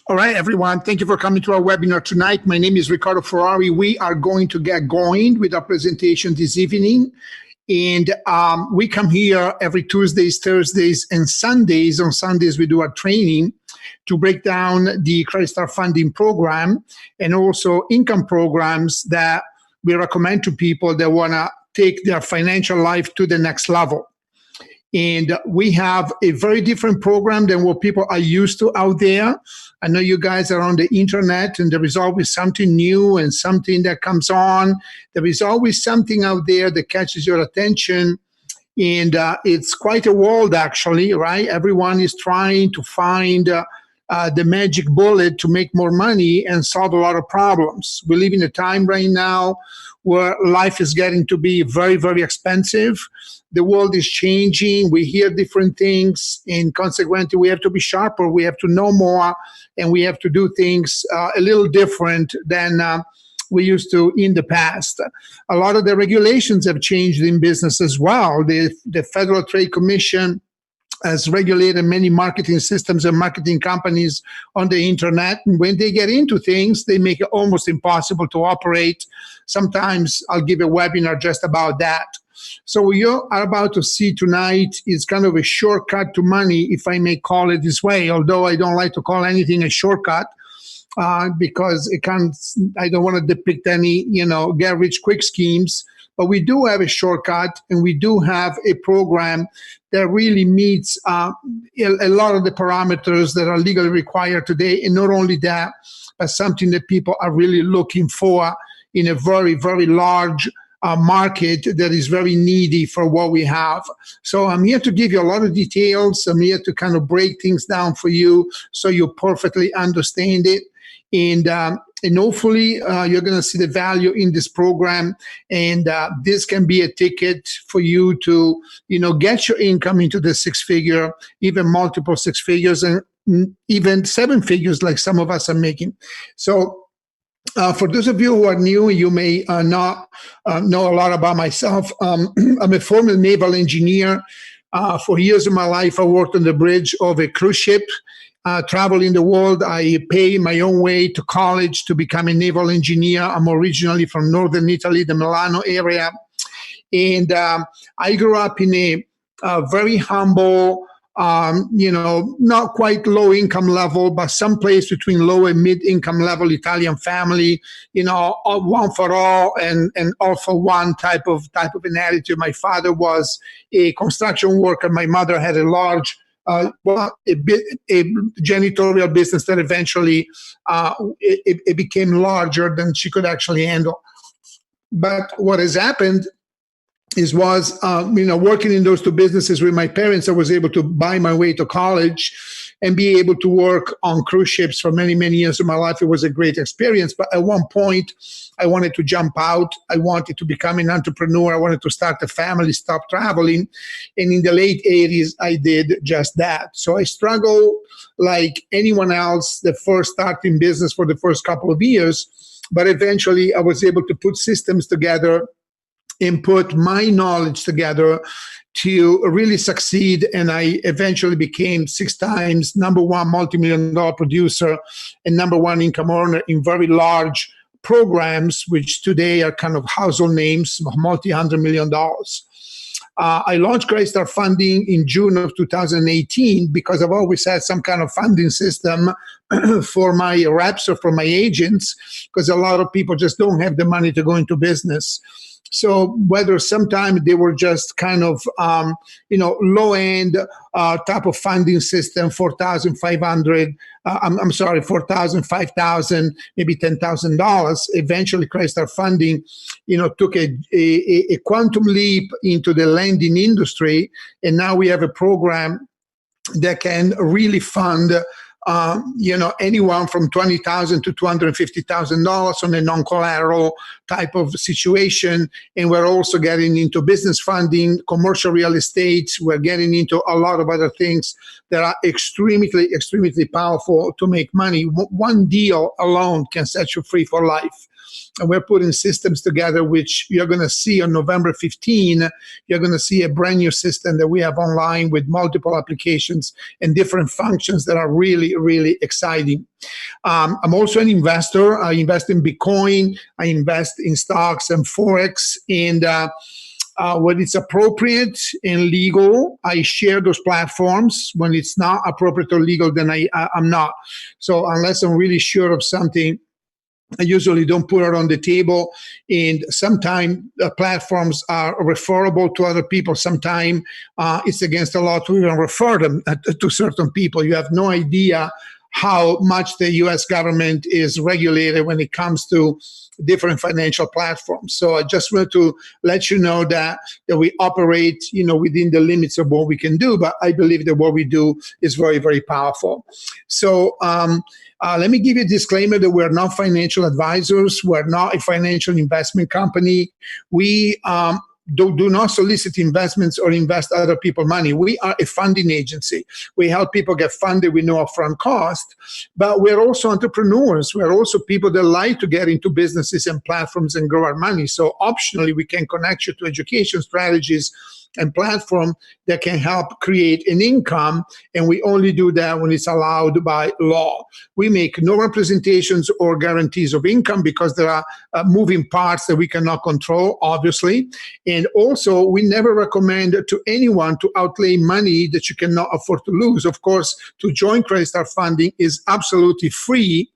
All right, everyone. Thank you for coming to our webinar tonight. My name is Riccardo Ferrari. We are going to get going with our presentation this evening. And we come here every Tuesdays, Thursdays, and Sundays. On Sundays, we do our training to break down the Credit Start Funding program and also income programs that we recommend to people that want to take their financial life to the next level. And we have a very different program than what people are used to out there. I know you guys are on the internet, and there is always something new and something that comes on. There is always something out there that catches your attention. And it's quite a world, actually, right? Everyone is trying to find the magic bullet to make more money and solve a lot of problems. We live in a time right now where life is getting to be very, very expensive. The world is changing. We hear different things, and consequently, we have to be sharper. We have to know more, and we have to do things a little different than we used to in the past. A lot of the regulations have changed in business as well. The Federal Trade Commission has regulated many marketing systems and marketing companies on the internet. And when they get into things, they make it almost impossible to operate. Sometimes I'll give a webinar just about that. So what you are about to see tonight is kind of a shortcut to money, if I may call it this way, although I don't like to call anything a shortcut because I don't want to depict any, get rich quick schemes. But we do have a shortcut, and we do have a program that really meets a lot of the parameters that are legally required today. And not only that, but something that people are really looking for in a very, very large market that is very needy for what we have. So I'm here to give you a lot of details. I'm here to kind of break things down for you so you perfectly understand it. And hopefully you're going to see the value in this program, and this can be a ticket for you to, get your income into the six-figure, even multiple six figures, and even seven figures like some of us are making. So for those of you who are new, you may not know a lot about myself. I'm a former naval engineer. For years of my life, I worked on the bridge of a cruise ship. Traveling the world. I pay my own way to college to become a naval engineer. I'm originally from northern Italy, the Milano area. And I grew up in a very humble, not quite low income level, but someplace between low and mid income level Italian family, one for all and all for one type of an attitude. My father was a construction worker. My mother had a large a janitorial business that eventually it became larger than she could actually handle. But what has happened was working in those two businesses with my parents, I was able to buy my way to college and be able to work on cruise ships for many, many years of my life. It was a great experience. But at one point, I wanted to jump out. I wanted to become an entrepreneur. I wanted to start a family, stop traveling. And in the late 80s, I did just that. So I struggled like anyone else, the first starting business for the first couple of years. But eventually, I was able to put systems together and put my knowledge together to really succeed. And I eventually became 6 times #1 multi-million-dollar producer and #1 income earner in very large programs, which today are kind of household names, multi-$100 million. I launched Credit Start Funding in June of 2018 because I've always had some kind of funding system for my reps or for my agents, because a lot of people just don't have the money to go into business. So whether sometimes they were just kind of, low-end type of funding system, $4,000, $5,000, maybe $10,000. Eventually, Credit Start Funding, took a quantum leap into the lending industry, and now we have a program that can really fund anyone from $20,000 to $250,000 on a non-collateral type of situation. And we're also getting into business funding, commercial real estate. We're getting into a lot of other things that are extremely, extremely powerful to make money. One deal alone can set you free for life. And we're putting systems together, which you're going to see on November 15. You're going to see a brand new system that we have online with multiple applications and different functions that are really, really exciting. I'm also an investor. I invest in Bitcoin. I invest in stocks and Forex. And when it's appropriate and legal, I share those platforms. When it's not appropriate or legal, then I'm not. So unless I'm really sure of something, I usually don't put it on the table. And sometimes platforms are referable to other people. Sometimes it's against the law to even refer them to certain people. You have no idea how much the U.S. government is regulated when it comes to different financial platforms. So I just wanted to let you know that we operate, within the limits of what we can do. But I believe that what we do is very, very powerful. So let me give you a disclaimer that we're not financial advisors. We're not a financial investment company. We do not solicit investments or invest other people's money. We are a funding agency. We help people get funded with no upfront cost, but we're also entrepreneurs. We're also people that like to get into businesses and platforms and grow our money. So optionally, we can connect you to education strategies and platform that can help create an income, and we only do that when it's allowed by law. We make no representations or guarantees of income because there are moving parts that we cannot control, obviously. And also, we never recommend to anyone to outlay money that you cannot afford to lose. Of course, to join Credit Star Funding is absolutely free.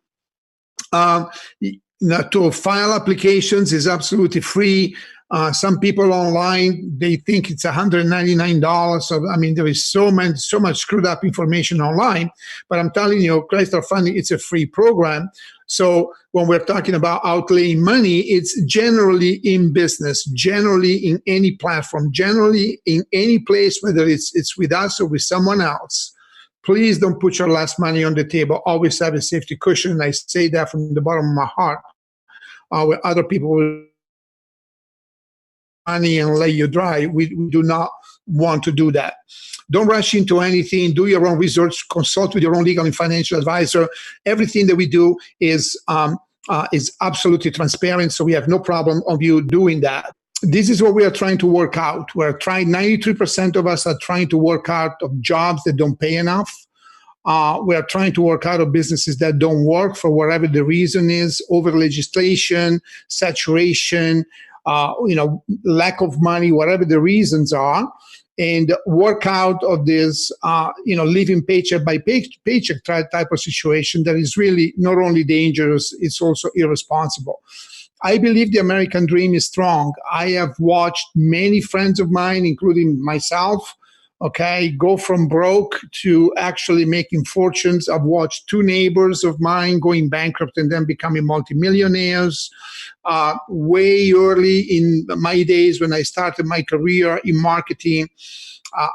To file applications is absolutely free. Some people online, they think it's $199. So, there is so much screwed up information online. But I'm telling you, Credit Star Funding, it's a free program. So when we're talking about outlaying money, it's generally in business, generally in any platform, generally in any place, whether it's with us or with someone else. Please don't put your last money on the table. Always have a safety cushion. And I say that from the bottom of my heart. Where other people will money and lay you dry. We do not want to do that. Don't rush into anything. Do your own research. Consult with your own legal and financial advisor. Everything that we do is absolutely transparent, so we have no problem of you doing that. This is what we are trying to work out. 93% of us are trying to work out of jobs that don't pay enough. We are trying to work out of businesses that don't work for whatever the reason is, over legislation, saturation, lack of money, whatever the reasons are, and work out of this, living paycheck by paycheck type of situation that is really not only dangerous, it's also irresponsible. I believe the American dream is strong. I have watched many friends of mine, including myself, go from broke to actually making fortunes. I've watched two neighbors of mine going bankrupt and then becoming multimillionaires. Way early in my days when I started my career in marketing,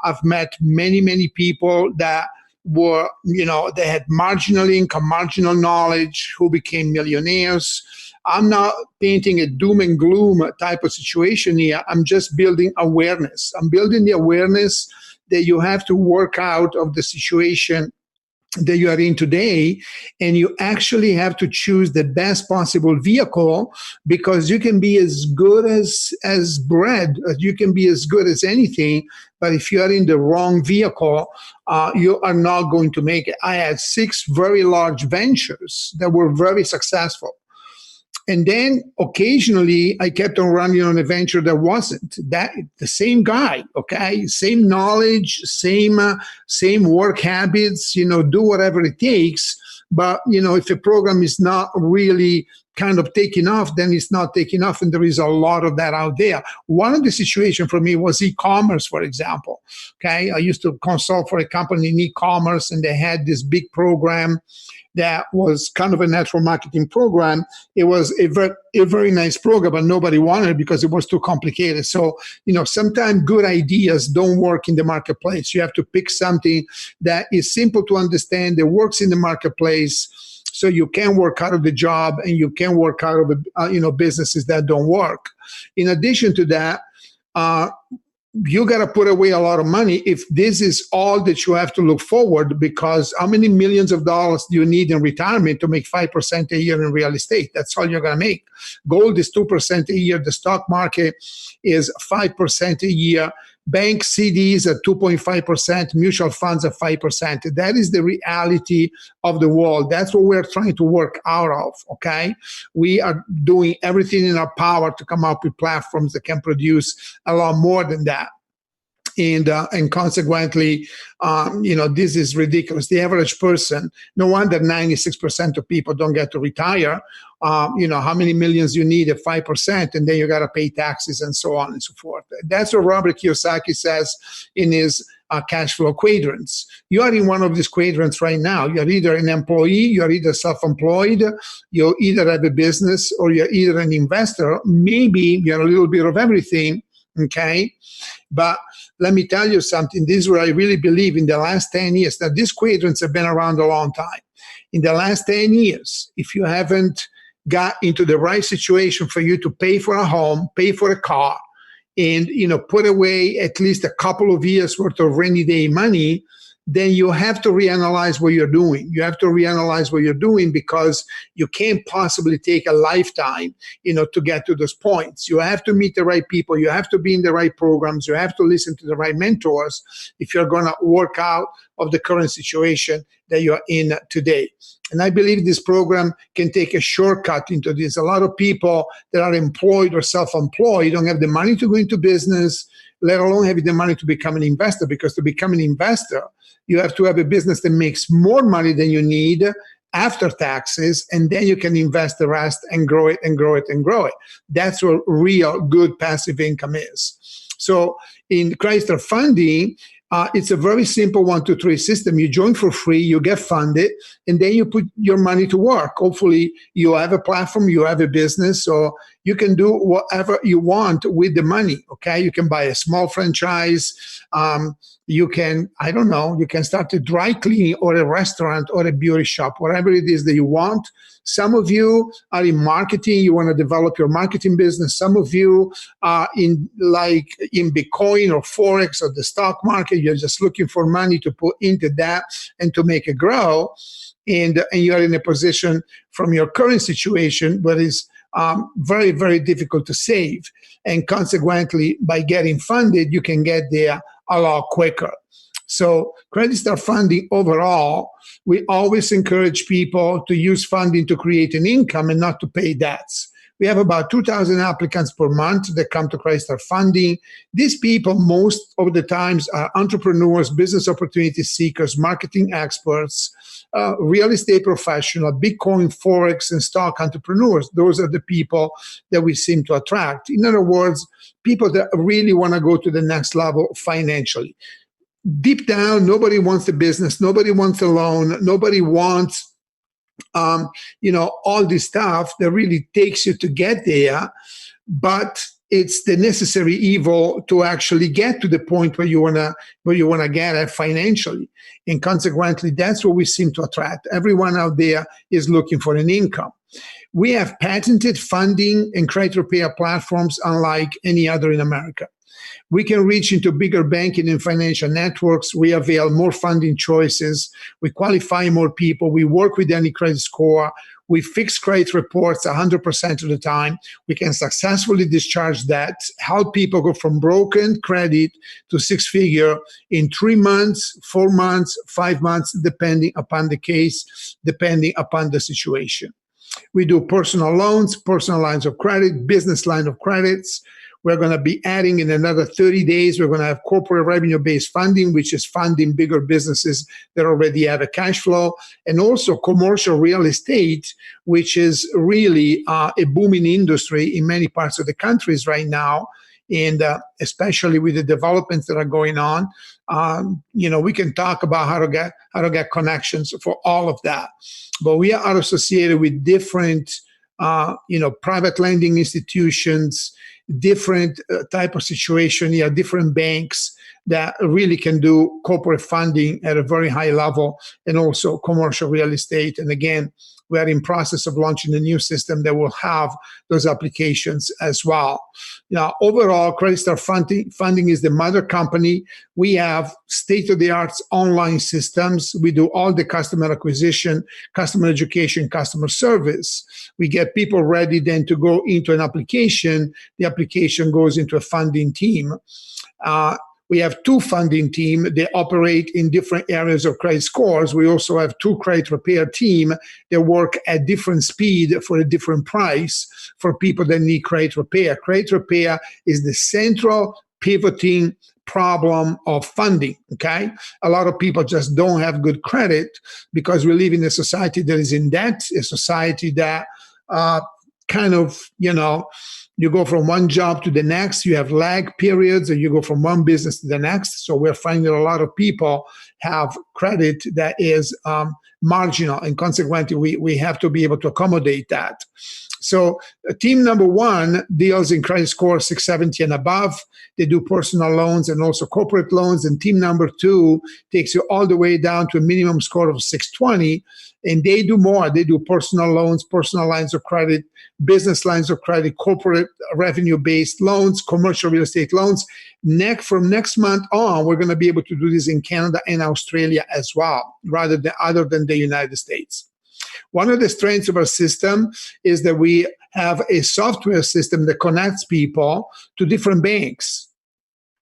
I've met many, many people that were, they had marginal income, marginal knowledge, who became millionaires. I'm not painting a doom and gloom type of situation here. I'm just building awareness. I'm building the awareness that you have to work out of the situation that you are in today, and you actually have to choose the best possible vehicle, because you can be as good as bread, you can be as good as anything, but if you are in the wrong vehicle, you are not going to make it. I had 6 very large ventures that were very successful. And then occasionally I kept on running on a venture that wasn't. That the same guy, same knowledge, same work habits, do whatever it takes. But, if a program is not really kind of taking off, then it's not taking off. And there is a lot of that out there. One of the situations for me was e-commerce, for example. I used to consult for a company in e-commerce, and they had this big program that was kind of a network marketing program. It was a very nice program, but nobody wanted it because it was too complicated. So, sometimes good ideas don't work in the marketplace. You have to pick something that is simple to understand, that works in the marketplace, so you can work out of the job and you can work out of businesses that don't work. In addition to that, you got to put away a lot of money if this is all that you have to look forward, because how many millions of dollars do you need in retirement to make 5% a year in real estate? That's all you're going to make. Gold is 2% a year. The stock market is 5% a year. Bank CDs at 2.5%, mutual funds at 5%. That is the reality of the world. That's what we're trying to work out of, okay? We are doing everything in our power to come up with platforms that can produce a lot more than that. And consequently, this is ridiculous. The average person, no wonder 96% of people don't get to retire. How many millions you need at 5%, and then you got to pay taxes and so on and so forth. That's what Robert Kiyosaki says in his cash flow quadrants. You are in one of these quadrants right now. You're either an employee, you're either self-employed, you either have a business, or you're either an investor. Maybe you're a little bit of everything, okay? But let me tell you something. This is what I really believe in the last 10 years. Now, these quadrants have been around a long time. In the last 10 years, if you haven't got into the right situation for you to pay for a home, pay for a car, and put away at least a couple of years worth of rainy day money, then you have to reanalyze what you're doing. You have to reanalyze what you're doing, because you can't possibly take a lifetime, to get to those points. You have to meet the right people. You have to be in the right programs. You have to listen to the right mentors if you're going to work out of the current situation that you're in today. And I believe this program can take a shortcut into this. A lot of people that are employed or self-employed don't have the money to go into business, let alone having the money to become an investor, because to become an investor, you have to have a business that makes more money than you need after taxes, and then you can invest the rest and grow it and grow it and grow it. That's what real good passive income is. So in Chrysler Funding, it's a very simple 1, 2, 3 system. You join for free, you get funded, and then you put your money to work. Hopefully you have a platform, you have a business, so you can do whatever you want with the money, okay? You can buy a small franchise. You can, you can start a dry cleaning or a restaurant or a beauty shop, whatever it is that you want. Some of you are in marketing. You want to develop your marketing business. Some of you are in Bitcoin or Forex or the stock market. You're just looking for money to put into that and to make it grow. And you're in a position from your current situation where it's very, very difficult to save. And consequently, by getting funded, you can get there a lot quicker. So Credit Star Funding overall, we always encourage people to use funding to create an income and not to pay debts. We have about 2,000 applicants per month that come to Credit Star Funding. These people, most of the times, are entrepreneurs, business opportunity seekers, marketing experts, real estate professional, Bitcoin, Forex, and stock entrepreneurs. Those are the people that we seem to attract. In other words, people that really want to go to the next level financially. Deep down, nobody wants the business. Nobody wants a loan. Nobody wants all this stuff that really takes you to get there, but it's the necessary evil to actually get to the point where you wanna get at financially. And consequently, that's what we seem to attract. Everyone out there is looking for an income. We have patented funding and credit repair platforms unlike any other in America. We can reach into bigger banking and financial networks. We avail more funding choices. We qualify more people. We work with any credit score. We fix credit reports 100% of the time. We can successfully discharge debt, help people go from broken credit to six-figure in 3 months, 4 months, 5 months, depending upon the case, depending upon the situation. We do personal loans, personal lines of credit, business line of credits. We're going to be adding in another 30 days, we're going to have corporate revenue-based funding, which is funding bigger businesses that already have a cash flow, and also commercial real estate, which is really a booming industry in many parts of the countries right now. And especially with the developments that are going on, we can talk about how to get connections for all of that. But we are associated with different, private lending institutions different type of situation. You have different banks that really can do corporate funding at a very high level, and also commercial real estate. And again, we are in process of launching a new system that will have those applications as well. Now, overall, Credit Star Funding is the mother company. We have state-of-the-art online systems. We do all the customer acquisition, customer education, customer service. We get people ready then to go into an application. The application goes into a funding team. We have two funding teams. They operate in different areas of credit scores. We also have two credit repair teams that work at different speed for a different price for people that need credit repair. Credit repair is the central pivoting problem of funding, okay? A lot of people just don't have good credit because we live in a society that is in debt, a society that you go from one job to the next, you have lag periods, and you go from one business to the next. So we're finding a lot of people have credit that is marginal, and consequently, we have to be able to accommodate that. So team number one deals in credit score 670 and above. They do personal loans and also corporate loans. And team number two takes you all the way down to a minimum score of 620. And they do more. They do personal loans, personal lines of credit, business lines of credit, corporate revenue-based loans, commercial real estate loans. From next month on, we're going to be able to do this in Canada and Australia as well, other than the United States. One of the strengths of our system is that we have a software system that connects people to different banks,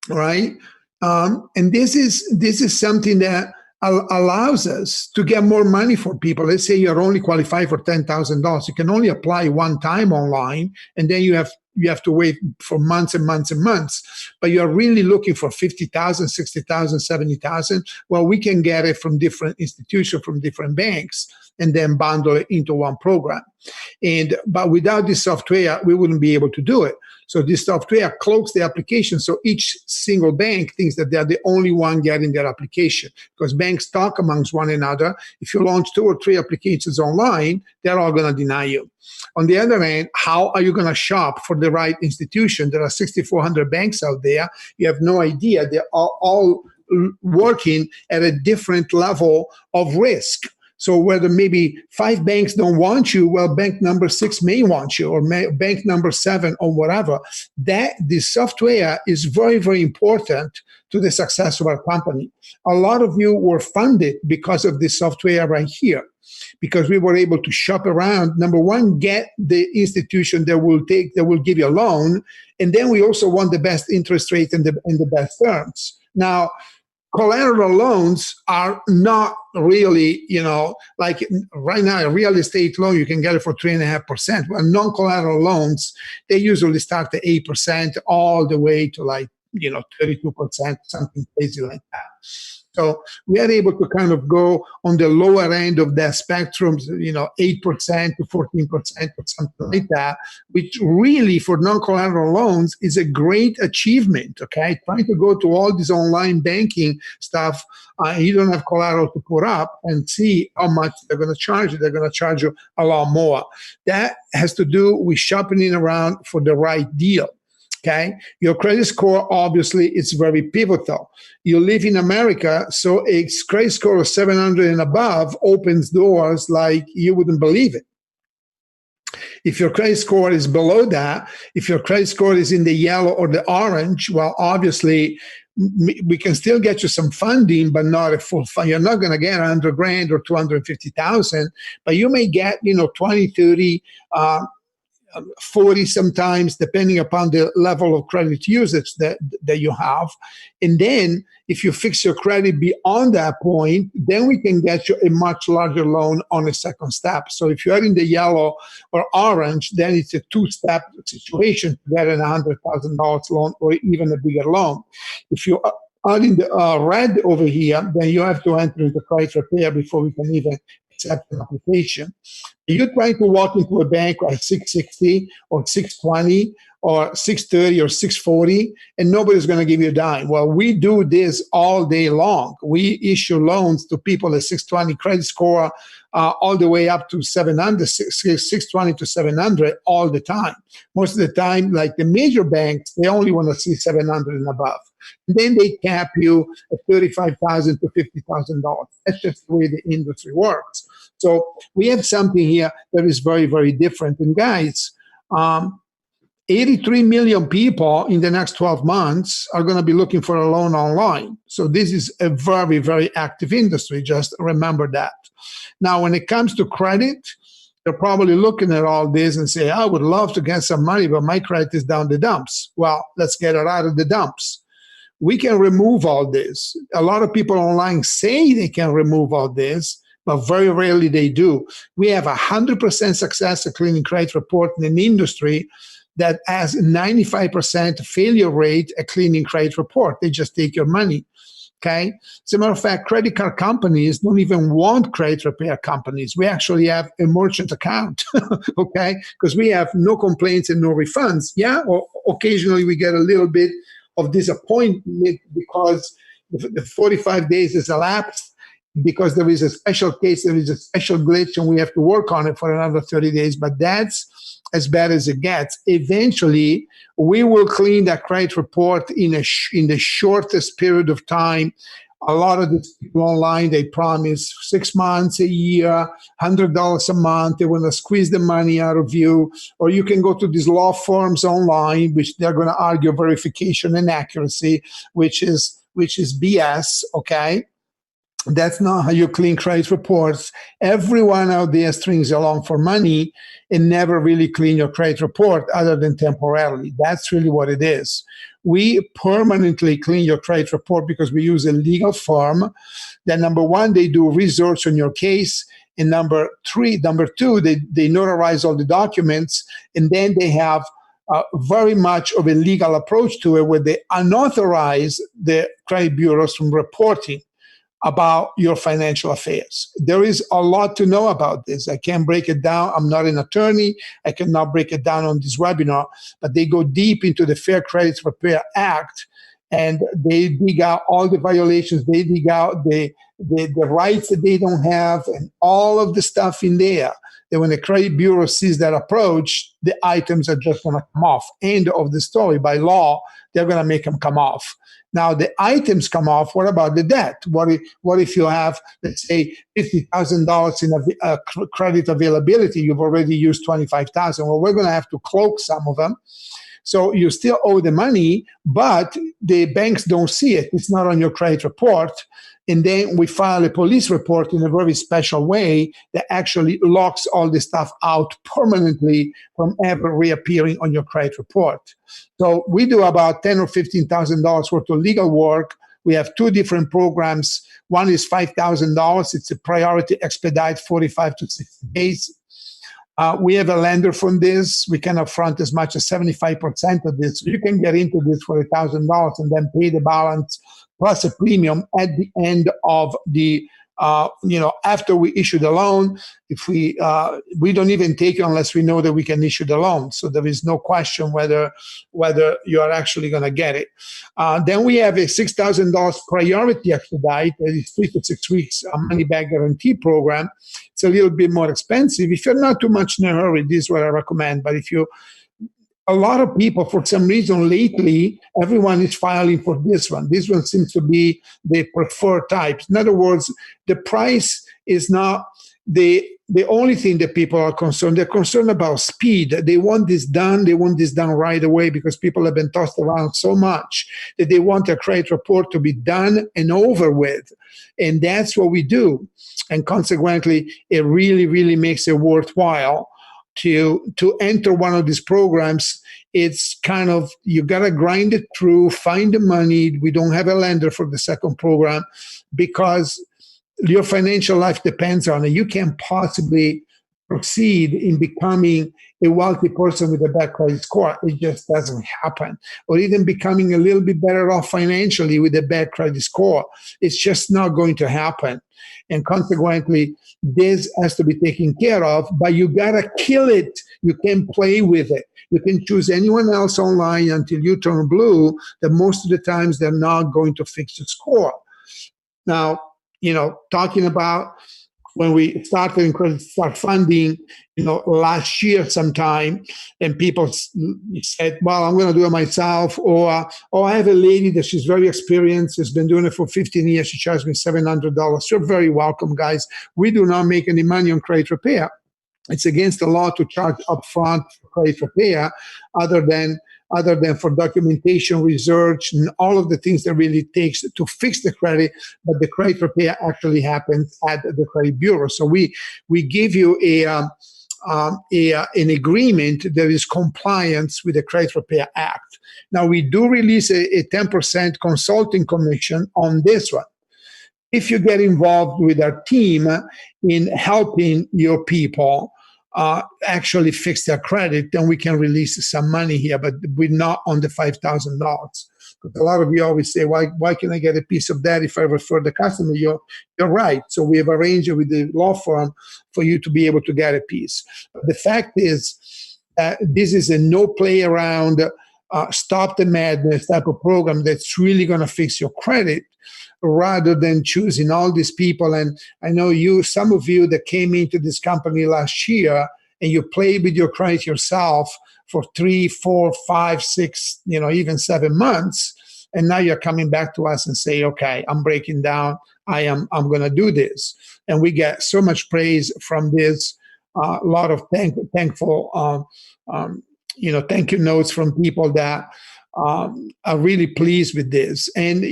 right? And this is something that allows us to get more money for people. Let's say you're only qualified for $10,000. You can only apply one time online, and then you have to wait for months and months and months. But you're really looking for $50,000, $60,000, $70,000. Well, we can get it from different institutions, from different banks, and then bundle it into one program. But without this software, we wouldn't be able to do it. So this software cloaks the application, so each single bank thinks that they're the only one getting their application, because banks talk amongst one another. If you launch 2 or 3 applications online, they're all going to deny you. On the other hand, how are you going to shop for the right institution? There are 6,400 banks out there. You have no idea. They're all working at a different level of risk. So whether maybe 5 banks don't want you, well, bank number 6 may want you, or bank number 7, or whatever. This software is very, very important to the success of our company. A lot of you were funded because of this software right here, because we were able to shop around. Number one, get the institution that will give you a loan, and then we also want the best interest rate and the best terms. Now, collateral loans are not really, like right now, a real estate loan, you can get it for 3.5%. Well, non-collateral loans, they usually start at 8% all the way to 32%, something crazy like that. So we are able to kind of go on the lower end of that spectrum, 8% to 14% or something like that, which really for non-collateral loans is a great achievement, okay? Trying to go to all this online banking stuff, you don't have collateral to put up and see how much they're going to charge you. They're going to charge you a lot more. That has to do with shopping around for the right deal. Okay, your credit score obviously is very pivotal. You live in America, so a credit score of 700 and above opens doors like you wouldn't believe it. If your credit score is below that, if your credit score is in the yellow or the orange, well, obviously we can still get you some funding, but not a full fund. You're not going to get $100,000 or $250,000, but you may get 20, 30. 40 sometimes, depending upon the level of credit usage that you have. And then if you fix your credit beyond that point, then we can get you a much larger loan on a second step. So if you're in the yellow or orange, then it's a 2-step situation to get a $100,000 loan or even a bigger loan. If you are in the red over here, then you have to enter into credit repair before we can even accept an application. You're trying to walk into a bank at 660 or 620 or 630 or 640, and nobody's going to give you a dime. Well, we do this all day long. We issue loans to people at 620 credit score, all the way up to 700, 620 to 700 all the time. Most of the time, like the major banks, they only want to see 700 and above. And then they cap you at $35,000 to $50,000. That's just the way the industry works. So we have something here that is very, very different. And guys, 83 million people in the next 12 months are going to be looking for a loan online. So this is a very, very active industry. Just remember that. Now, when it comes to credit, they're probably looking at all this and say, I would love to get some money, but my credit is down the dumps. Well, let's get it out of the dumps. We can remove all this. A lot of people online say they can remove all this, but very rarely they do. We have 100% success at cleaning credit report in an industry that has 95% failure rate at cleaning credit report. They just take your money. Okay. As a matter of fact, credit card companies don't even want credit repair companies. We actually have a merchant account, okay, because we have no complaints and no refunds. Yeah, or occasionally we get a little bit of disappointment because the 45 days is elapsed, because there is a special case, there is a special glitch, and we have to work on it for another 30 days. But that's as bad as it gets. Eventually, we will clean that credit report in the shortest period of time. A lot of these people online, they promise 6 months, a year, $100 a month. They want to squeeze the money out of you. Or you can go to these law firms online, which they're going to argue verification and accuracy, which is BS, okay? That's not how you clean credit reports. Everyone out there strings along for money and never really clean your credit report other than temporarily. That's really what it is. We permanently clean your credit report because we use a legal firm that, number one, they do research on your case. And number two, they notarize all the documents. And then they have very much of a legal approach to it, where they unauthorize the credit bureaus from reporting about your financial affairs. There is a lot to know about this. I can't break it down. I'm not an attorney. I cannot break it down on this webinar, but they go deep into the Fair Credit Repair Act, and they dig out all the violations. They dig out the rights that they don't have and all of the stuff in there. That when the credit bureau sees that approach, the items are just going to come off. End of the story. By law, they're going to make them come off. Now, the items come off. What about the debt? What if you have, let's say, $50,000 in credit availability? You've already used $25,000. Well, we're going to have to cloak some of them. So you still owe the money, but the banks don't see it. It's not on your credit report. And then we file a police report in a very special way that actually locks all this stuff out permanently from ever reappearing on your credit report. So we do about $10,000 or $15,000 worth of legal work. We have two different programs. One is $5,000. It's a priority expedite, 45 to 60 days. We have a lender from this. We can upfront as much as 75% of this. So you can get into this for $1,000 and then pay the balance plus a premium at the end of the, after we issue the loan. If we don't even take it unless we know that we can issue the loan. So there is no question whether you are actually going to get it. Then we have a $6,000 priority expedite. That is 3 to 6 weeks money back guarantee program. It's a little bit more expensive. If you're not too much in a hurry, this is what I recommend. But a lot of people, for some reason lately, everyone is filing for this one. This one seems to be the preferred type. In other words, the price is not the only thing that people are concerned. They're concerned about speed. They want this done. They want this done right away because people have been tossed around so much that they want a credit report to be done and over with. And that's what we do. And consequently, it really, really makes it worthwhile to enter one of these programs. It's kind of, you got to grind it through, find the money. We don't have a lender for the second program because your financial life depends on it. You can't possibly proceed in becoming a wealthy person with a bad credit score. It just doesn't happen. Or even becoming a little bit better off financially with a bad credit score. It's just not going to happen. And consequently, this has to be taken care of, but you gotta kill it. You can't play with it. You can choose anyone else online until you turn blue, that most of the times they're not going to fix the score. Now, talking about when we started in credit start funding, last year sometime, and people said, well, I'm going to do it myself, or I have a lady that she's very experienced, has been doing it for 15 years, she charged me $700. You're very welcome, guys. We do not make any money on credit repair. It's against the law to charge upfront for credit repair, other than for documentation, research, and all of the things that really takes to fix the credit. But the credit repair actually happens at the credit bureau. So we give you an agreement that is compliance with the Credit Repair Act. Now, we do release a 10% consulting commission on this one. If you get involved with our team in helping your people actually fix their credit, then we can release some money here, but we're not on the $5,000. Because a lot of you always say, why can I get a piece of that if I refer the customer? You're right. So we have arranged it with the law firm for you to be able to get a piece. But the fact is, this is a no play around, stop the madness type of program that's really going to fix your credit, rather than choosing all these people. And I know some of you that came into this company last year and you played with your credit yourself for 3, 4, 5, 6, even 7 months. And now you're coming back to us and say, okay, I'm breaking down. I'm going to do this. And we get so much praise from this, a lot of thankful, thank you notes from people that are really pleased with this. And,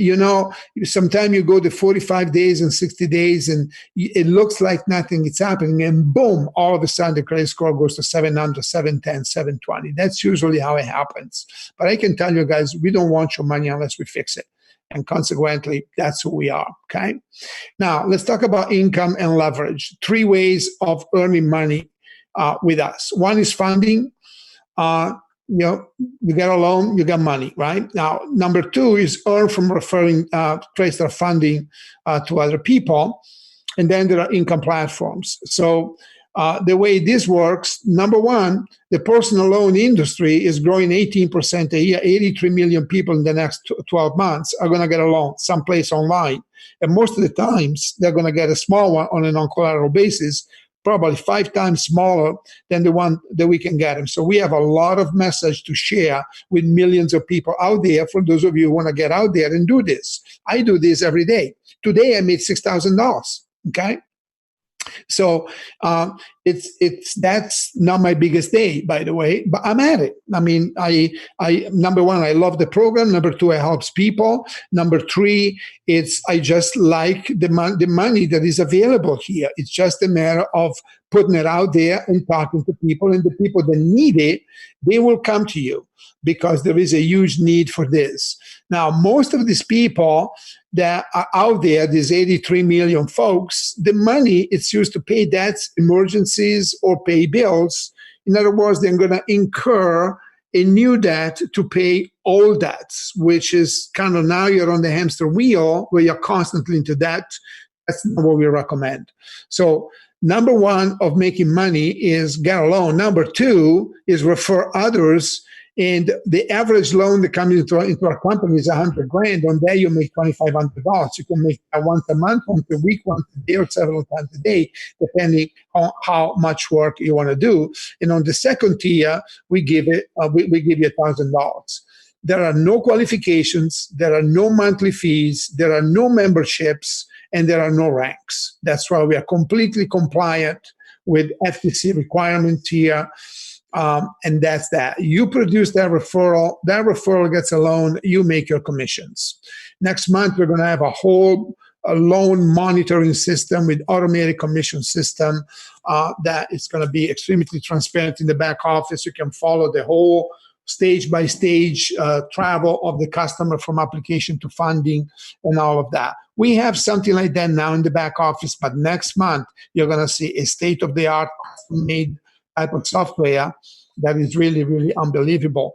sometimes you go to 45 days and 60 days and it looks like nothing is happening, and boom, all of a sudden the credit score goes to 700, 710, 720. That's usually how it happens. But I can tell you guys, we don't want your money unless we fix it. And consequently, that's who we are, okay? Now, let's talk about income and leverage. 3 ways of earning money with us. One is funding. You get a loan, you get money, right? Now, number 2 is earn from referring credit start funding to other people. And then there are income platforms. So the way this works, number 1, the personal loan industry is growing 18% a year. 83 million people in the next 12 months are going to get a loan someplace online. And most of the times, they're going to get a small one on a non-collateral basis, probably 5 times smaller than the one that we can get them. So we have a lot of message to share with millions of people out there. For those of you who want to get out there and do this, I do this every day. Today I made $6,000. Okay. So that's not my biggest day, by the way, but I'm at it. I mean, I number 1, I love the program. Number 2, it helps people. Number 3, I just like the money that is available here. It's just a matter of putting it out there and talking to people, and the people that need it, they will come to you because there is a huge need for this. Now, most of these people that are out there, these 83 million folks, the money it's used to pay debts, emergencies, or pay bills. In other words, they're going to incur a new debt to pay old debts, which is kind of now you're on the hamster wheel where you're constantly into debt. That's not what we recommend. So number 1 of making money is get a loan. Number 2 is refer others. And the average loan that comes into our company is $100,000. On that, you make $2,500. You can make that once a month, once a week, once a day, or several times a day, depending on how much work you want to do. And on the second tier, we give you $1,000. There are no qualifications. There are no monthly fees. There are no memberships, and there are no ranks. That's why we are completely compliant with FTC requirements here. And that's that. You produce that referral gets a loan, you make your commissions. Next month, we're going to have a loan monitoring system with automated commission system that is going to be extremely transparent in the back office. You can follow the whole stage by stage travel of the customer from application to funding and all of that. We have something like that now in the back office, but next month you're going to see a state-of-the-art custom-made type of software that is really, really unbelievable.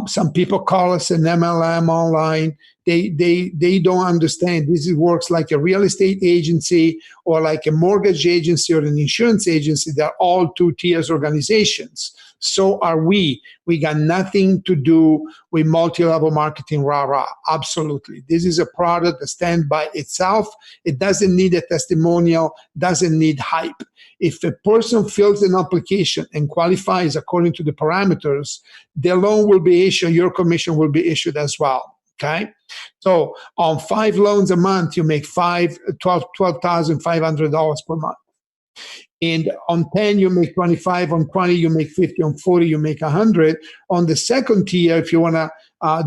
Some people call us an MLM online. They don't understand. Works like a real estate agency or like a mortgage agency or an insurance agency. They're all two-tiers organizations. So are we. We got nothing to do with multi-level marketing, rah-rah. Absolutely. This is a product that stands by itself. It doesn't need a testimonial, doesn't need hype. If a person fills an application and qualifies according to the parameters, the loan will be issued, your commission will be issued as well. Okay, so on 5 loans a month, you make $12,500 per month. And on 10, you make 25. On 20, you make 50. On 40, you make 100. On the second tier, if you want to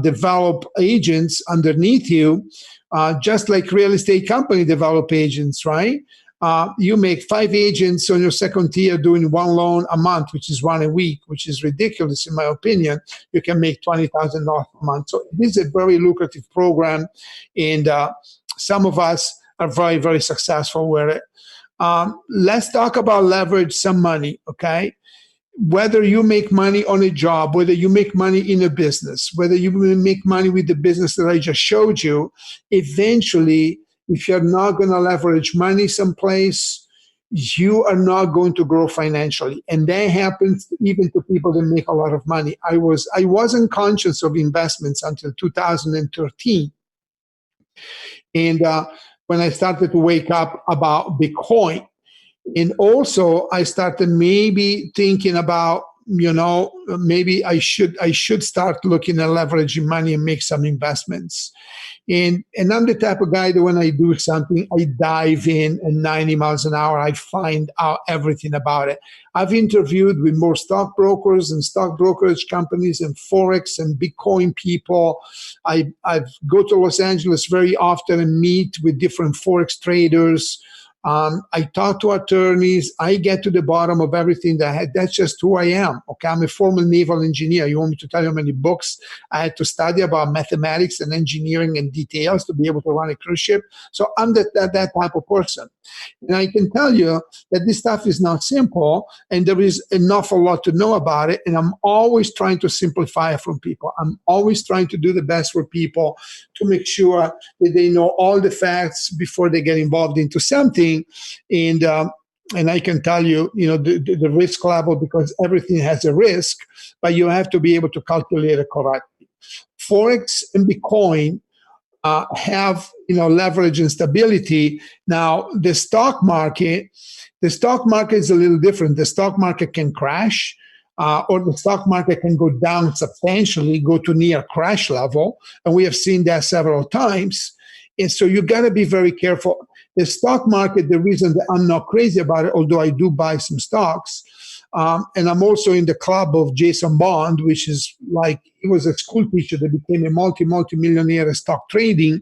develop agents underneath you, just like real estate company develop agents, right? You make 5 agents on your second tier doing 1 loan a month, which is 1 a week, which is ridiculous in my opinion. You can make $20,000 a month. So this is a very lucrative program, and some of us are very, very successful with it. Let's talk about leverage some money, okay? Whether you make money on a job, whether you make money in a business, whether you make money with the business that I just showed you, eventually, if you're not going to leverage money someplace, you are not going to grow financially. And that happens even to people that make a lot of money. I wasn't conscious of investments until 2013. And when I started to wake up about Bitcoin. And also I started maybe thinking about, maybe I should start looking at leveraging money and make some investments. And I'm the type of guy that when I do something, I dive in at 90 miles an hour. I find out everything about it. I've interviewed with more stockbrokers and stock brokerage companies and Forex and Bitcoin people. I go to Los Angeles very often and meet with different Forex traders. I talk to attorneys. I get to the bottom of everything that's just who I am. Okay, I'm a former naval engineer. You want me to tell you how many books I had to study about mathematics and engineering and details to be able to run a cruise ship? So I'm that type of person. And I can tell you that this stuff is not simple, and there is an awful lot to know about it. And I'm always trying to simplify it for people. I'm always trying to do the best for people to make sure that they know all the facts before they get involved into something. And I can tell you, the risk level, because everything has a risk, but you have to be able to calculate it correctly. Forex and Bitcoin have leverage and stability. Now the stock market is a little different. The stock market can crash, or the stock market can go down substantially, go to near crash level, and we have seen that several times. And so you got to be very careful. The stock market, the reason that I'm not crazy about it, although I do buy some stocks, and I'm also in the club of Jason Bond, which is like, he was a school teacher that became a multi-millionaire in stock trading.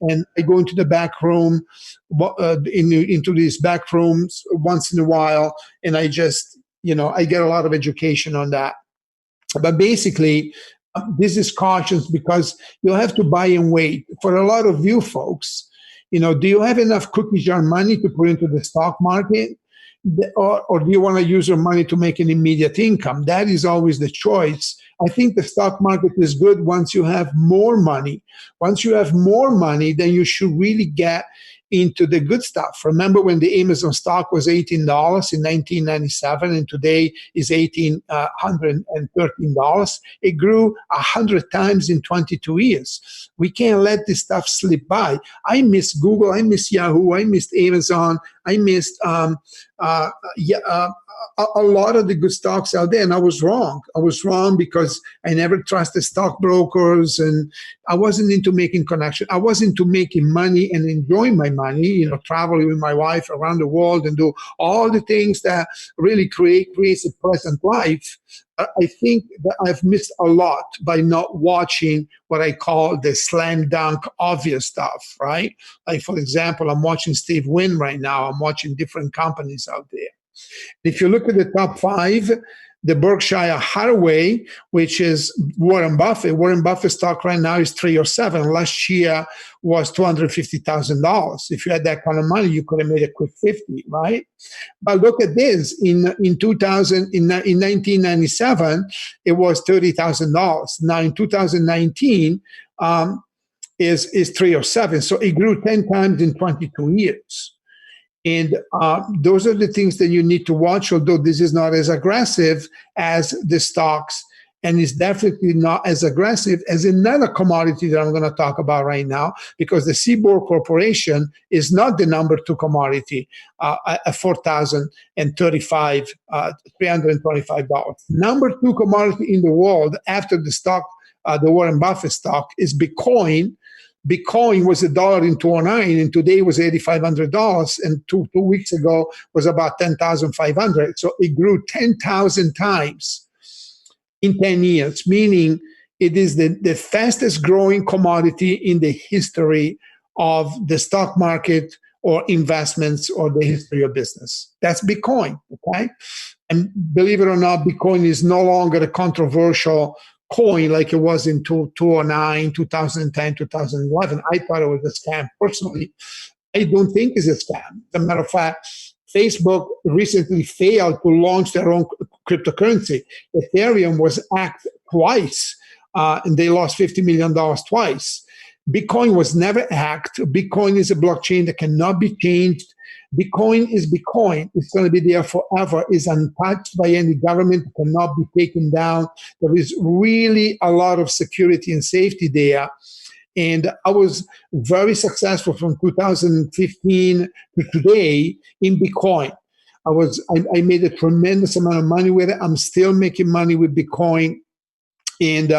And I go into the back room, into these back rooms once in a while, and I just, I get a lot of education on that. But basically, this is cautious because you'll have to buy and wait. For a lot of you folks, do you have enough cookie jar money to put into the stock market? Or do you want to use your money to make an immediate income? That is always the choice. I think the stock market is good once you have more money. Once you have more money, then you should really get into the good stuff. Remember when the Amazon stock was $18 in 1997, and today is $1,813. It grew 100 times in 22 years. We can't let this stuff slip by. I miss Google. I miss Yahoo. I missed Amazon. I missed a lot of the good stocks out there, and I was wrong. I was wrong because I never trusted stockbrokers, and I wasn't into making connection. I wasn't into making money and enjoying my money, traveling with my wife around the world and do all the things that really creates a pleasant life. I think that I've missed a lot by not watching what I call the slam dunk obvious stuff, right? Like, for example, I'm watching Steve Wynn right now. I'm watching different companies out there. If you look at the top five, the Berkshire Hathaway, which is Warren Buffett. Warren Buffett's stock right now is 307. Last year was $250,000. If you had that kind of money, you could have made a quick 50, right? But look at this. In 1997, it was $30,000. Now in 2019, is 307. So it grew 10 times in 22 years. And those are the things that you need to watch, although this is not as aggressive as the stocks, and is definitely not as aggressive as another commodity that I'm going to talk about right now, because the Seaboard Corporation is not the number two commodity at $4,035, $325. Number two commodity in the world after the stock, the Warren Buffett stock, is Bitcoin. Bitcoin was $1 in 2009, and today was $8,500, and two weeks ago was about 10,500. So it grew 10,000 times in 10 years, meaning it is the fastest growing commodity in the history of the stock market or investments or the history of business. That's Bitcoin, okay? And believe it or not, Bitcoin is no longer a controversial coin like it was in 2009, 2010, 2011. I thought it was a scam. Personally, I don't think it's a scam. As a matter of fact, Facebook recently failed to launch their own cryptocurrency. Ethereum was hacked twice, and they lost $50 million twice. Bitcoin was never hacked. Bitcoin is a blockchain that cannot be changed. Bitcoin is Bitcoin. It's going to be there forever. It's untouched by any government. It cannot be taken down. There is really a lot of security and safety there. And I was very successful from 2015 to today in Bitcoin. I made a tremendous amount of money with it. I'm still making money with Bitcoin. And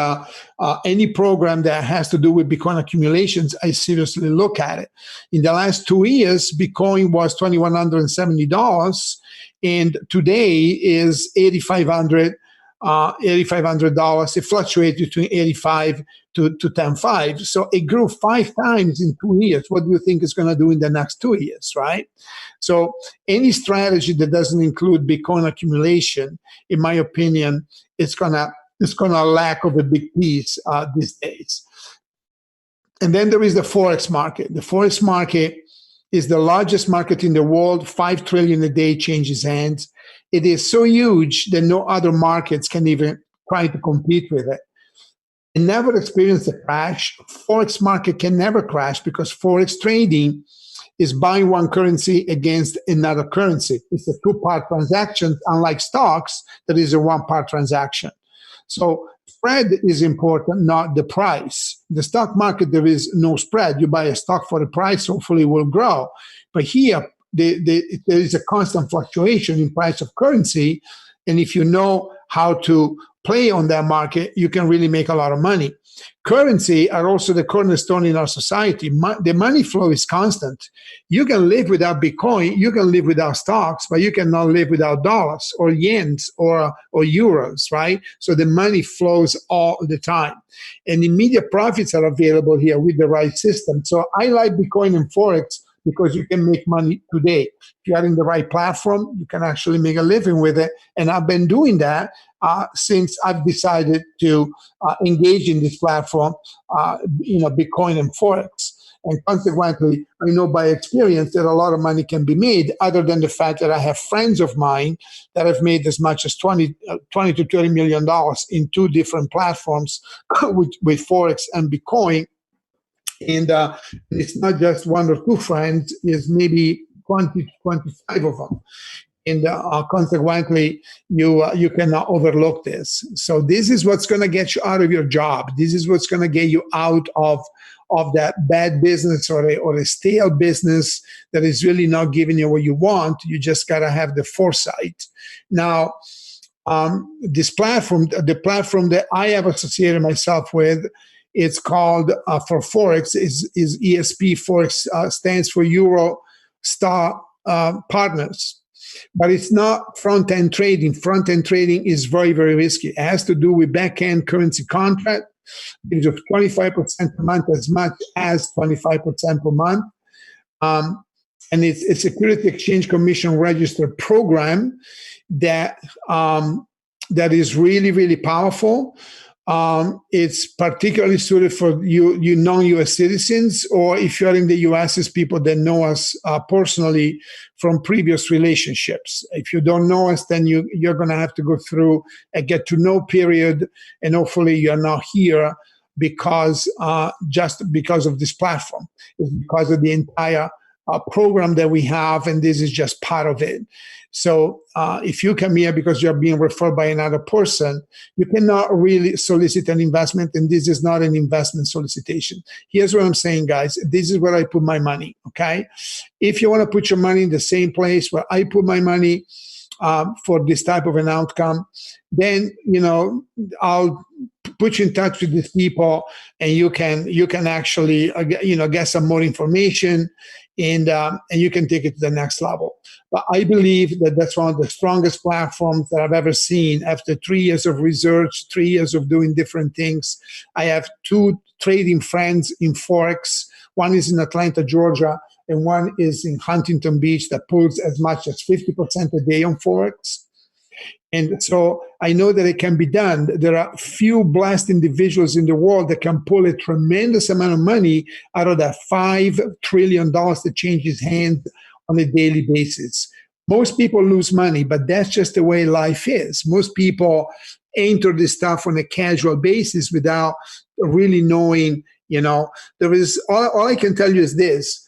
any program that has to do with Bitcoin accumulations, I seriously look at it. In the last 2 years, Bitcoin was $2,170, and today is $8,500. $8,500. It fluctuates between 85 to 10.5. So it grew 5 times in 2 years. What do you think it's going to do in the next 2 years, right? So any strategy that doesn't include Bitcoin accumulation, in my opinion, it's going to lack of a big piece these days. And then there is the Forex market. The Forex market is the largest market in the world. $5 trillion a day changes hands. It is so huge that no other markets can even try to compete with it. It never experienced a crash. Forex market can never crash because Forex trading is buying one currency against another currency. It's a two-part transaction, unlike stocks, that is a one-part transaction. So spread is important, not the price. The stock market, there is no spread. You buy a stock for the price, hopefully it will grow. But here, there is a constant fluctuation in price of currency. And if you know how to play on that market, you can really make a lot of money. Currency are also the cornerstone in our society. The money flow is constant. You can live without Bitcoin, you can live without stocks, but you cannot live without dollars or yens or euros, right? So the money flows all the time. And immediate profits are available here with the right system. So I like Bitcoin and Forex because you can make money today. If you are in the right platform, you can actually make a living with it. And I've been doing that since I've decided to engage in this platform, Bitcoin and Forex. And consequently, I know by experience that a lot of money can be made, other than the fact that I have friends of mine that have made as much as $20 to $30 million in 2 different platforms with Forex and Bitcoin. And it's not just 1 or 2 friends, it's maybe 20 to 25 of them. And consequently, you cannot overlook this. So this is what's going to get you out of your job. This is what's going to get you out of that bad business or a stale business that is really not giving you what you want. You just got to have the foresight. Now, this platform, the platform that I have associated myself with, it's called for Forex is ESP. Forex stands for Euro Star Partners. But it's not front-end trading. Front-end trading is very, very risky. It has to do with back-end currency contract. It's of 25% per month, as much as 25% per month. and it's a Security Exchange Commission registered program that that is really, really powerful. It's particularly suited for you non-U.S. citizens, or if you're in the U.S., it's people that know us personally from previous relationships. If you don't know us, then you're going to have to go through a get to know period, and hopefully you're not here because just because of this platform. It's because of the entire program that we have, and this is just part of it. So if you come here because you're being referred by another person, you cannot really solicit an investment, and this is not an investment solicitation. Here's what I'm saying, guys. This is where I put my money, okay? If you want to put your money in the same place where I put my money for this type of an outcome, then, I'll put you in touch with these people, and you can actually, get some more information, and you can take it to the next level. But I believe that that's one of the strongest platforms that I've ever seen. After 3 years of research, 3 years of doing different things, I have 2 trading friends in Forex. One is in Atlanta, Georgia, and one is in Huntington Beach that pulls as much as 50% a day on Forex. And so I know that it can be done. There are few blessed individuals in the world that can pull a tremendous amount of money out of that $5 trillion that changes hands on a daily basis. Most people lose money, but that's just the way life is. Most people enter this stuff on a casual basis without really knowing, there is, all I can tell you is this.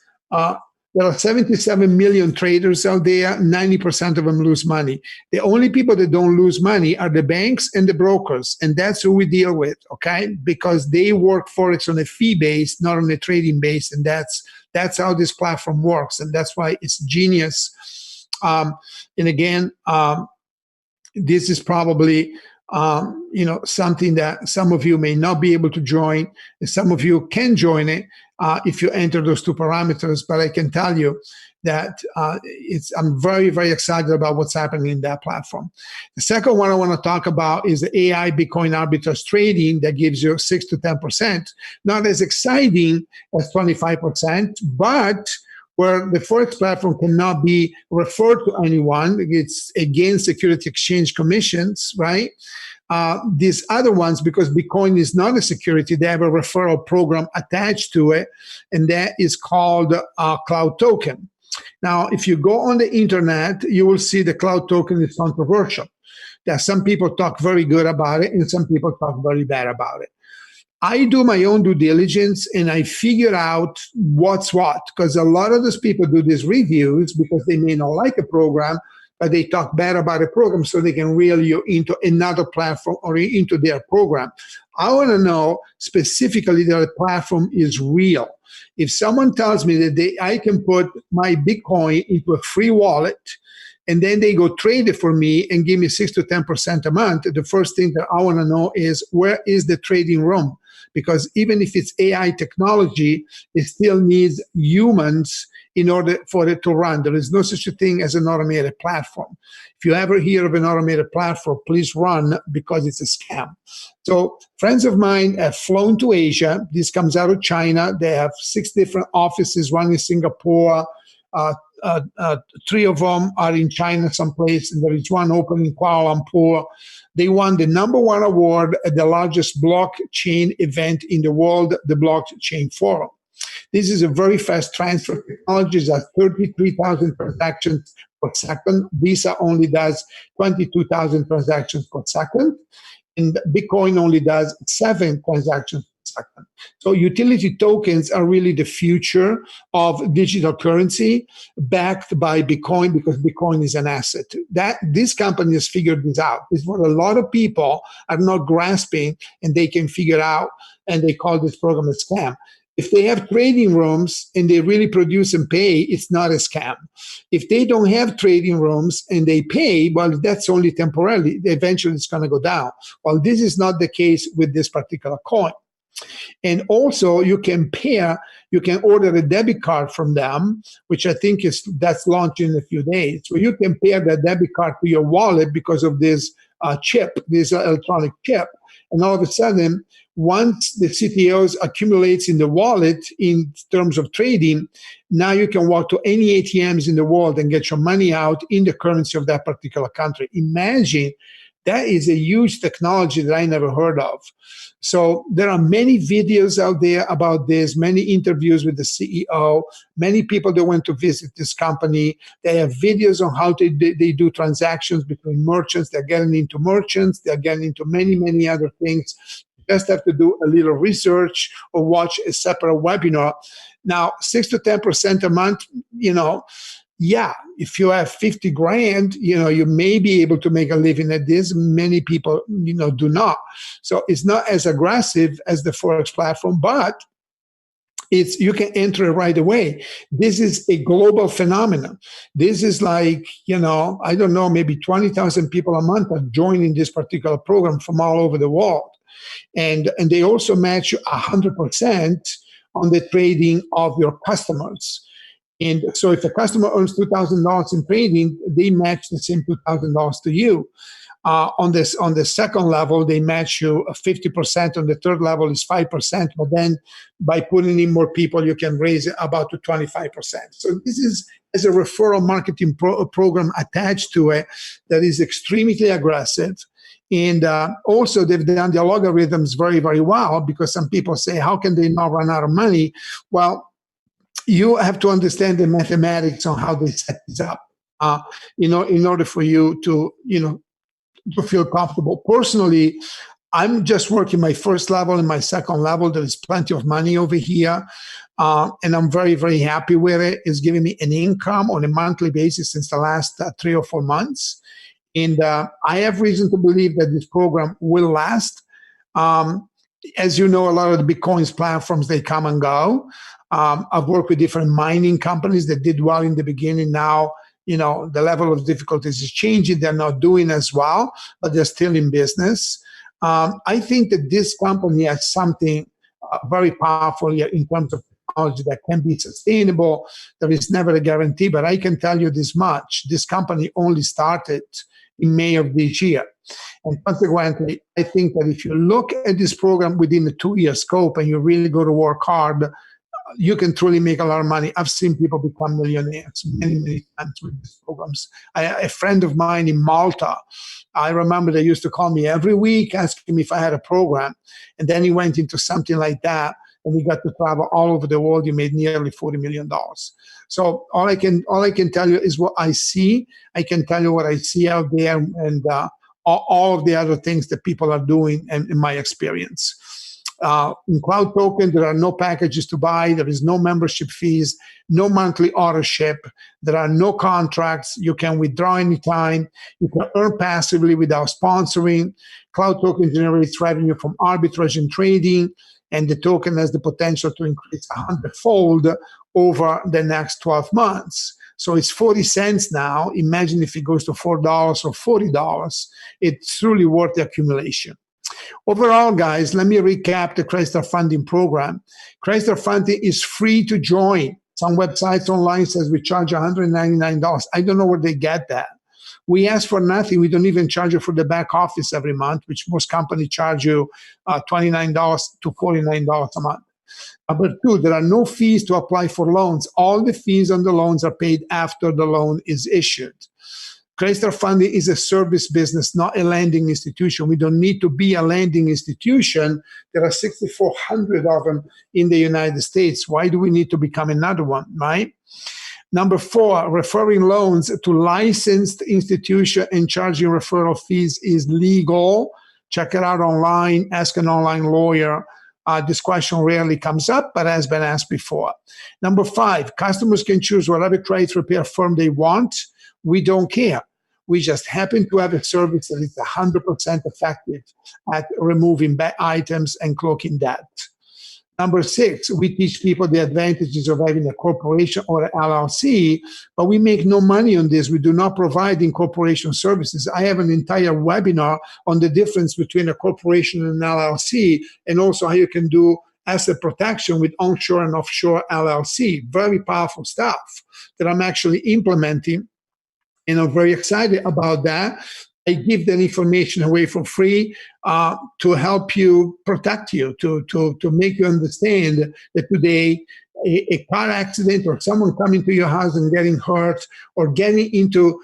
There are 77 million traders out there. 90% of them lose money. The only people that don't lose money are the banks and the brokers, and that's who we deal with, okay? Because they work Forex on a fee base, not on a trading base, and that's how this platform works, and that's why it's genius. And again, this is probably something that some of you may not be able to join, and some of you can join it if you enter those 2 parameters. But I can tell you that I'm very, very excited about what's happening in that platform. The second one I want to talk about is the AI Bitcoin arbitrage trading that gives you 6 to 10%. Not as exciting as 25%, but where the Forex platform cannot be referred to anyone. It's against Security Exchange Commissions, right? These other ones, because Bitcoin is not a security, they have a referral program attached to it, and that is called Cloud Token. Now, if you go on the internet, you will see the Cloud Token is controversial. There are some people talk very good about it, and some people talk very bad about it. I do my own due diligence, and I figure out what's what, because a lot of those people do these reviews because they may not like a program, but they talk bad about a program so they can reel you into another platform or into their program. I want to know specifically that the platform is real. If someone tells me that I can put my Bitcoin into a free wallet, and then they go trade it for me and give me 6 to 10% a month, the first thing that I want to know is, where is the trading room? Because even if it's AI technology, it still needs humans in order for it to run. There is no such a thing as an automated platform. If you ever hear of an automated platform, please run, because it's a scam. So friends of mine have flown to Asia. This comes out of China. They have 6 different offices, one in Singapore, 3 of them are in China someplace, and there is one open in Kuala Lumpur. They won the #1 award at the largest blockchain event in the world, the Blockchain Forum. This is a very fast transfer. Technology at 33,000 transactions per second. Visa only does 22,000 transactions per second, and Bitcoin only does 7 transactions per second. So utility tokens are really the future of digital currency backed by Bitcoin, because Bitcoin is an asset. This company has figured this out. This is what a lot of people are not grasping, and they can figure out, and they call this program a scam. If they have trading rooms and they really produce and pay, it's not a scam. If they don't have trading rooms and they pay, well, that's only temporarily. Eventually, it's going to go down. Well, this is not the case with this particular coin. And also you can order a debit card from them, which I think that's launching in a few days. So you can pair that debit card to your wallet because of this chip, this electronic chip. And all of a sudden, once the CTOs accumulates in the wallet in terms of trading, now you can walk to any ATMs in the world and get your money out in the currency of that particular country. Imagine, that is a huge technology that I never heard of. So there are many videos out there about this, many interviews with the CEO, many people that went to visit this company. They have videos on how they do transactions between merchants. They're getting into merchants. They're getting into many, many other things. You just have to do a little research or watch a separate webinar. Now, 6 to 10% a month, yeah, if you have 50 grand, you may be able to make a living at this. Many people, do not. So it's not as aggressive as the Forex platform, but you can enter it right away. This is a global phenomenon. This is like, I don't know, maybe 20,000 people a month are joining this particular program from all over the world. And they also match you 100% on the trading of your customers. And so if a customer earns $2,000 in trading, they match the same $2,000 to you. On the second level, they match you 50%. On the third level is 5%. But then by putting in more people, you can raise it about to 25%. So this is as a referral marketing program attached to it that is extremely aggressive. And also, they've done the algorithms very, very well, because some people say, how can they not run out of money? Well, you have to understand the mathematics on how they set this up, in order for you to, to feel comfortable. Personally, I'm just working my first level and my second level. There is plenty of money over here, and I'm very, very happy with it. It's giving me an income on a monthly basis since the last 3 or 4 months. And I have reason to believe that this program will last. As you know, a lot of the Bitcoin's platforms, they come and go. I've worked with different mining companies that did well in the beginning. Now, the level of difficulties is changing. They're not doing as well, but they're still in business. I think that this company has something very powerful in terms of technology that can be sustainable. There is never a guarantee, but I can tell you this much. This company only started in May of this year. And consequently, I think that if you look at this program within the 2-year scope and you really go to work hard, you can truly make a lot of money. I've seen people become millionaires many, many times with these programs. A friend of mine in Malta, I remember they used to call me every week asking me if I had a program. And then he went into something like that, and he got to travel all over the world. He made nearly $40 million. So all I can tell you is what I see. I can tell you what I see out there, and all of the other things that people are doing, and in my experience. In Cloud Token, there are no packages to buy. There is no membership fees, no monthly ownership. There are no contracts. You can withdraw anytime. You can earn passively without sponsoring. Cloud Token generates revenue from arbitrage and trading, and the token has the potential to increase 100-fold over the next 12 months. So it's 40 cents now. Imagine if it goes to $4 or $40. It's truly worth the accumulation. Overall, guys, let me recap the Credit Funding program. Credit Funding is free to join. Some websites online says we charge $199. I don't know where they get that. We ask for nothing. We don't even charge you for the back office every month, which most companies charge you $29 to $49 a month. Number 2, there are no fees to apply for loans. All the fees on the loans are paid after the loan is issued. Credit Funding is a service business, not a lending institution. We don't need to be a lending institution. There are 6,400 of them in the United States. Why do we need to become another one, right? Number 4, referring loans to licensed institution and charging referral fees is legal. Check it out online. Ask an online lawyer. This question rarely comes up, but has been asked before. Number 5, customers can choose whatever credit repair firm they want. We don't care. We just happen to have a service that is 100% effective at removing bad items and cloaking debt. Number 6, we teach people the advantages of having a corporation or an LLC, but we make no money on this. We do not provide incorporation services. I have an entire webinar on the difference between a corporation and an LLC, and also how you can do asset protection with onshore and offshore LLC. Very powerful stuff that I'm actually implementing, and I'm very excited about that. I give that information away for free to help you, protect you, to make you understand that today a car accident or someone coming to your house and getting hurt or getting into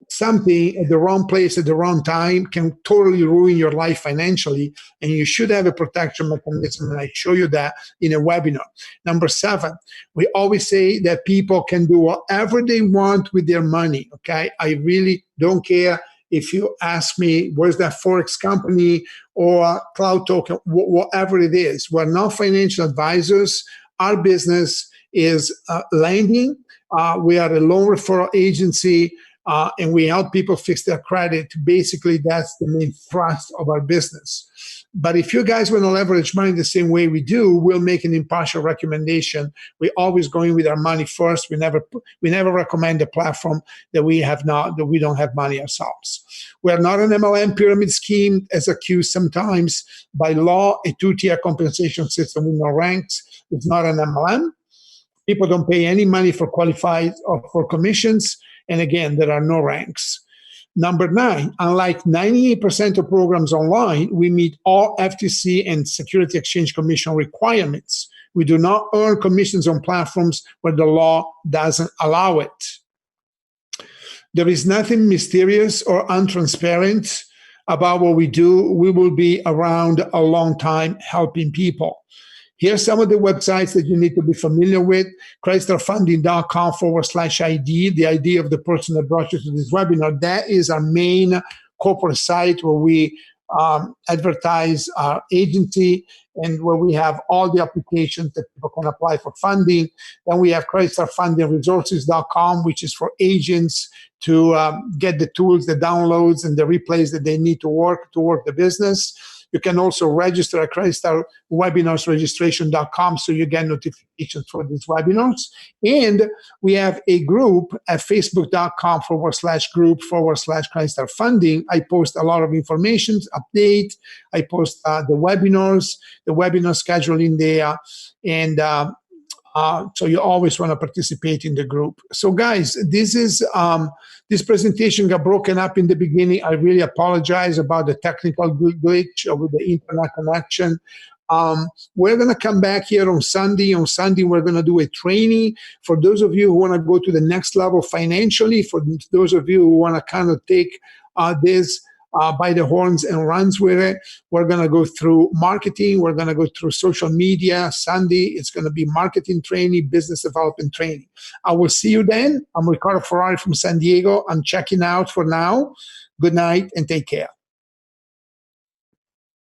something at the wrong place at the wrong time can totally ruin your life financially, and you should have a protection mechanism, and I show you that in a webinar. Number 7, we always say that people can do whatever they want with their money, okay? I really don't care if you ask me, where's that Forex company or cloud token, whatever it is. We're not financial advisors. Our business is lending. We are a loan referral agency, and we help people fix their credit. Basically, that's the main thrust of our business. But if you guys want to leverage money the same way we do, we'll make an impartial recommendation. We always go in with our money first. We never recommend a platform that we don't have money ourselves. We are not an MLM pyramid scheme, as accused sometimes. By law, a 2-tier compensation system with no ranks is not an MLM. People don't pay any money for qualified or for commissions. And again, there are no ranks. Number 9, unlike 98% of programs online, we meet all FTC and Security Exchange Commission requirements. We do not earn commissions on platforms where the law doesn't allow it. There is nothing mysterious or untransparent about what we do. We will be around a long time helping people. Here's some of the websites that you need to be familiar with. ChryslerFunding.com/ID, the ID of the person that brought you to this webinar. That is our main corporate site where we advertise our agency and where we have all the applications that people can apply for funding. Then we have ChryslerFundingResources.com, which is for agents to get the tools, the downloads, and the replays that they need to work the business. You can also register at ChryslerWebinarsRegistration.com so you get notifications for these webinars. And we have a group at Facebook.com/group/Chrysler Funding. I post a lot of information, update. I post the webinar scheduling there. And so you always want to participate in the group. So guys, this presentation got broken up in the beginning. I really apologize about the technical glitch with the internet connection. We're going to come back here on Sunday. On Sunday, we're going to do a training for those of you who want to go to the next level financially, for those of you who want to kind of take this by the horns and runs with it. We're going to go through marketing. We're going to go through social media. Sunday, it's going to be marketing training, business development training. I will see you then. I'm Riccardo Ferrari from San Diego. I'm checking out for now. Good night and take care.